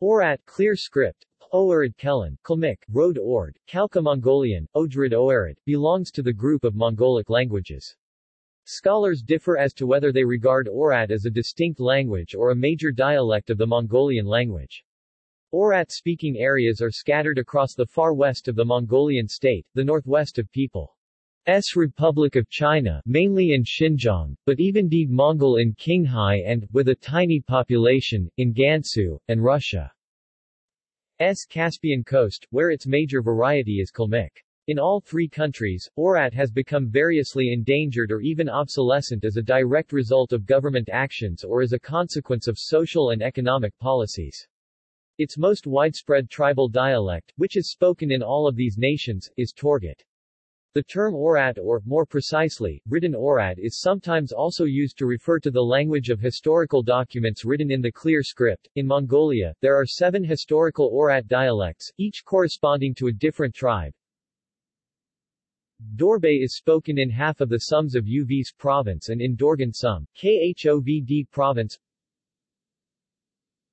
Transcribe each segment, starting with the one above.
Oirat clear script, Oirat Kelen, Kalmyk, Road Ord, Khalkha Mongolian, Ojrid Oirat, belongs to the group of Mongolic languages. Scholars differ as to whether they regard Oirat as a distinct language or a major dialect of the Mongolian language. Oirat-speaking areas are scattered across the far west of the Mongolian state, the northwest of People's Republic of China, mainly in Xinjiang, but even deed Mongol in Qinghai and, with a tiny population, in Gansu, and Russia's Caspian coast, where its major variety is Kalmyk. In all three countries, Oirat has become variously endangered or even obsolescent as a direct result of government actions or as a consequence of social and economic policies. Its most widespread tribal dialect, which is spoken in all of these nations, is Torgut. The term Oirat or, more precisely, written Oirat is sometimes also used to refer to the language of historical documents written in the clear script. In Mongolia, there are 7 historical Oirat dialects, each corresponding to a different tribe. Dorbe is spoken in half of the Sums of Uvs province and in Dorgan Sum, Khovd province.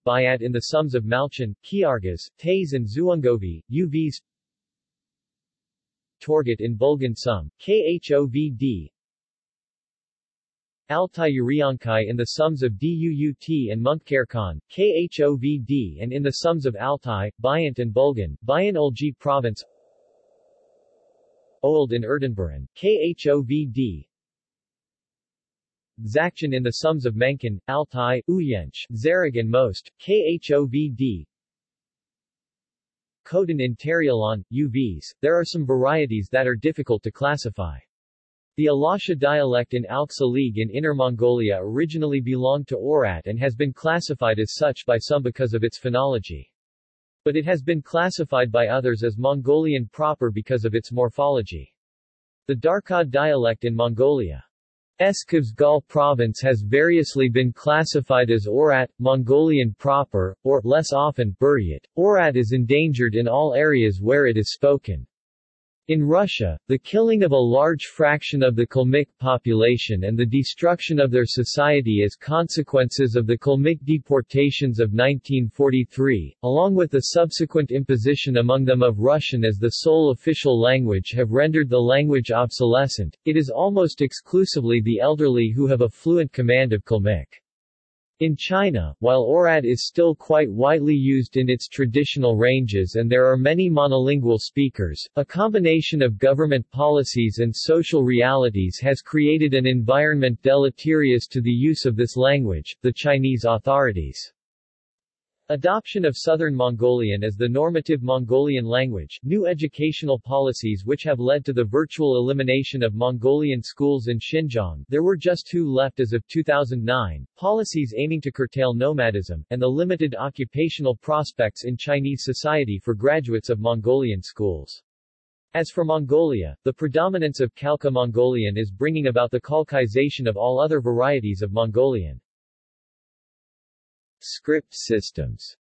Bayat in the Sums of Malchin, Kiargas, Tays and Zuungovi, Uvs. Torgut in Bulgan Sum, Khovd. Altai Uriankai in the Sums of Duut and Munkkarkhan, Khovd and in the Sums of Altai, Bayant and Bulgan, Bayan Ulji province. Old in Erdenburen, Khovd. Zakchan in the Sums of Menkan, Altai, Uyench, Zarag and Most, Khovd. Khotan in Tarialan, Uvs. There are some varieties that are difficult to classify. The Alasha dialect in Alksalig in Inner Mongolia originally belonged to Oirat and has been classified as such by some because of its phonology. But it has been classified by others as Mongolian proper because of its morphology. The Darkad dialect in Mongolia Kavsgal province has variously been classified as Oirat, Mongolian proper, or, less often, Buryat. Oirat is endangered in all areas where it is spoken. In Russia, the killing of a large fraction of the Kalmyk population and the destruction of their society as consequences of the Kalmyk deportations of 1943, along with the subsequent imposition among them of Russian as the sole official language have rendered the language obsolescent. It is almost exclusively the elderly who have a fluent command of Kalmyk. In China, while Oirat is still quite widely used in its traditional ranges and there are many monolingual speakers, a combination of government policies and social realities has created an environment deleterious to the use of this language. The Chinese authorities' adoption of Southern Mongolian as the normative Mongolian language, new educational policies which have led to the virtual elimination of Mongolian schools in Xinjiang, there were just 2 left as of 2009, policies aiming to curtail nomadism, and the limited occupational prospects in Chinese society for graduates of Mongolian schools. As for Mongolia, the predominance of Khalkha Mongolian is bringing about the Khalkhization of all other varieties of Mongolian. Script systems.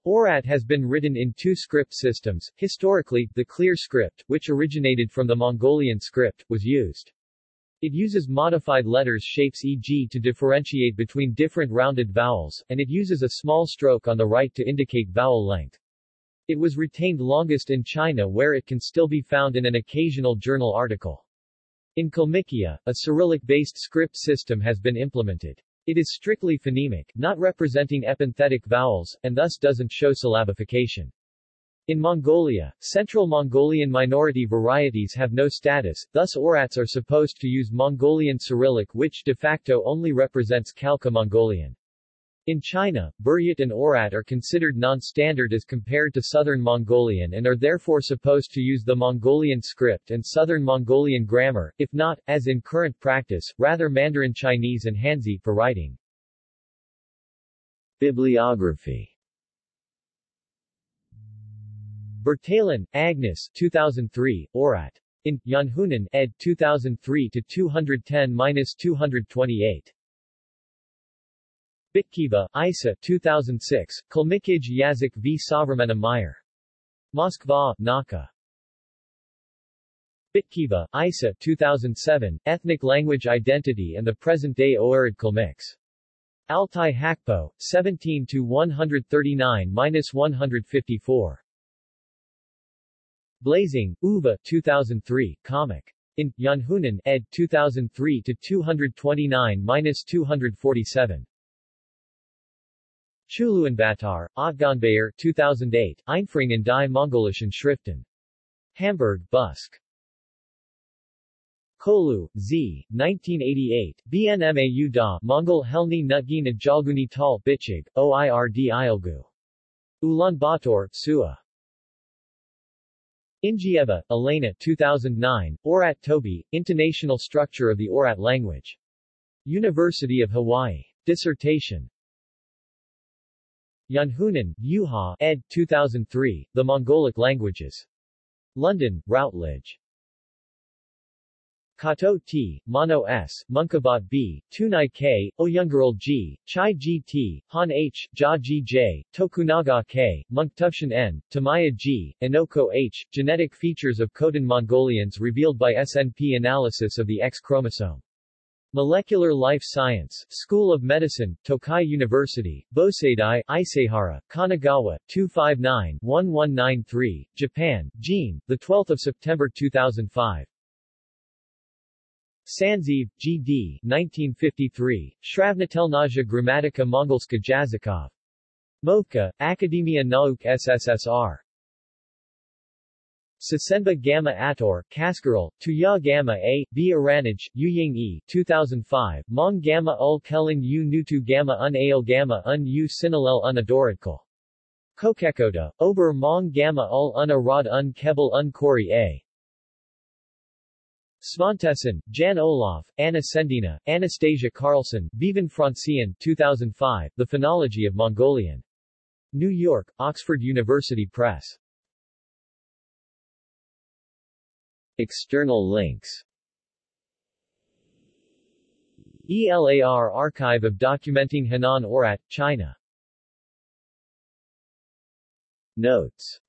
Oirat has been written in 2 script systems. Historically, the clear script, which originated from the Mongolian script, was used. It uses modified letters shapes e.g. to differentiate between different rounded vowels, and it uses a small stroke on the right to indicate vowel length. It was retained longest in China where it can still be found in an occasional journal article. In Kalmykia, a Cyrillic-based script system has been implemented. It is strictly phonemic, not representing epenthetic vowels, and thus doesn't show syllabification. In Mongolia, Central Mongolian minority varieties have no status, thus Oirats are supposed to use Mongolian Cyrillic which de facto only represents Khalkha Mongolian. In China, Buryat and Oirat are considered non-standard as compared to Southern Mongolian and are therefore supposed to use the Mongolian script and Southern Mongolian grammar, if not, as in current practice, rather Mandarin Chinese and Hanzi for writing. Bibliography. Bertalan, Agnes 2003, Oirat. In, Yonhunan, ed. 2003 to 210-228. Bitkiva, Isa 2006, Kalmykij Yazik v Savremena Meyer. Moskva, Naka. Bitkiva, Isa 2007, Ethnic Language Identity and the Present-Day Oirat Kalmyks. Altai Hakpo, 17-139-154. Blazing, Uwe, 2003, comic. In, Yanhunan, ed. 2003-229-247. Schuluenbatar, Otganbayer, 2008, Einführung in die Mongolischen Schriften. Hamburg, Busk. Kolu, Z. 1988, BNMAU da Mongol Helni Nutgin Ajalguni Tal Bichig, Oird Ilgu. Ulaanbaatar, Sua. Ingieva, Elena 2009, Oirat Toby, Intonational Structure of the Oirat Language. University of Hawaii. Dissertation. Yanhunan, Yuha, ed. 2003, The Mongolic Languages. London, Routledge. Kato T, Mono S, Munkabat B, Tunai K, Oyungaral G, Chai G T, Han H, Ja G J, Tokunaga K, Munktukshan N, Tamaya G, Inoko H. Genetic features of Khotan Mongolians revealed by SNP analysis of the X chromosome. Molecular Life Science, School of Medicine, Tokai University, Boseidai, Isehara, Kanagawa, 259-1193, Japan, Gene, 12 September 2005. Sanzeev, G.D. 1953, Shravnatelnaja Grammatica Mongolska Jazikov. Movka, Akademia Nauk SSSR. Sasenba Gamma Ator, Kaskaril, Tuya Gamma A, B Aranaj, Uying E, 2005, Mong Gamma Ul Kelling U Nutu Gamma Un Ail Gamma Un U Sinalel Un Adoratkal. Kokekoda, Ober Mong Gamma Ul Un Arad Un Kebel Un Kori A. Svantesson, Jan Olaf, Anna Sendina, Anastasia Carlson, Bevan Francian, 2005, The Phonology of Mongolian. New York, Oxford University Press. External links. ELAR Archive of Documenting Henan Oirat, China. Notes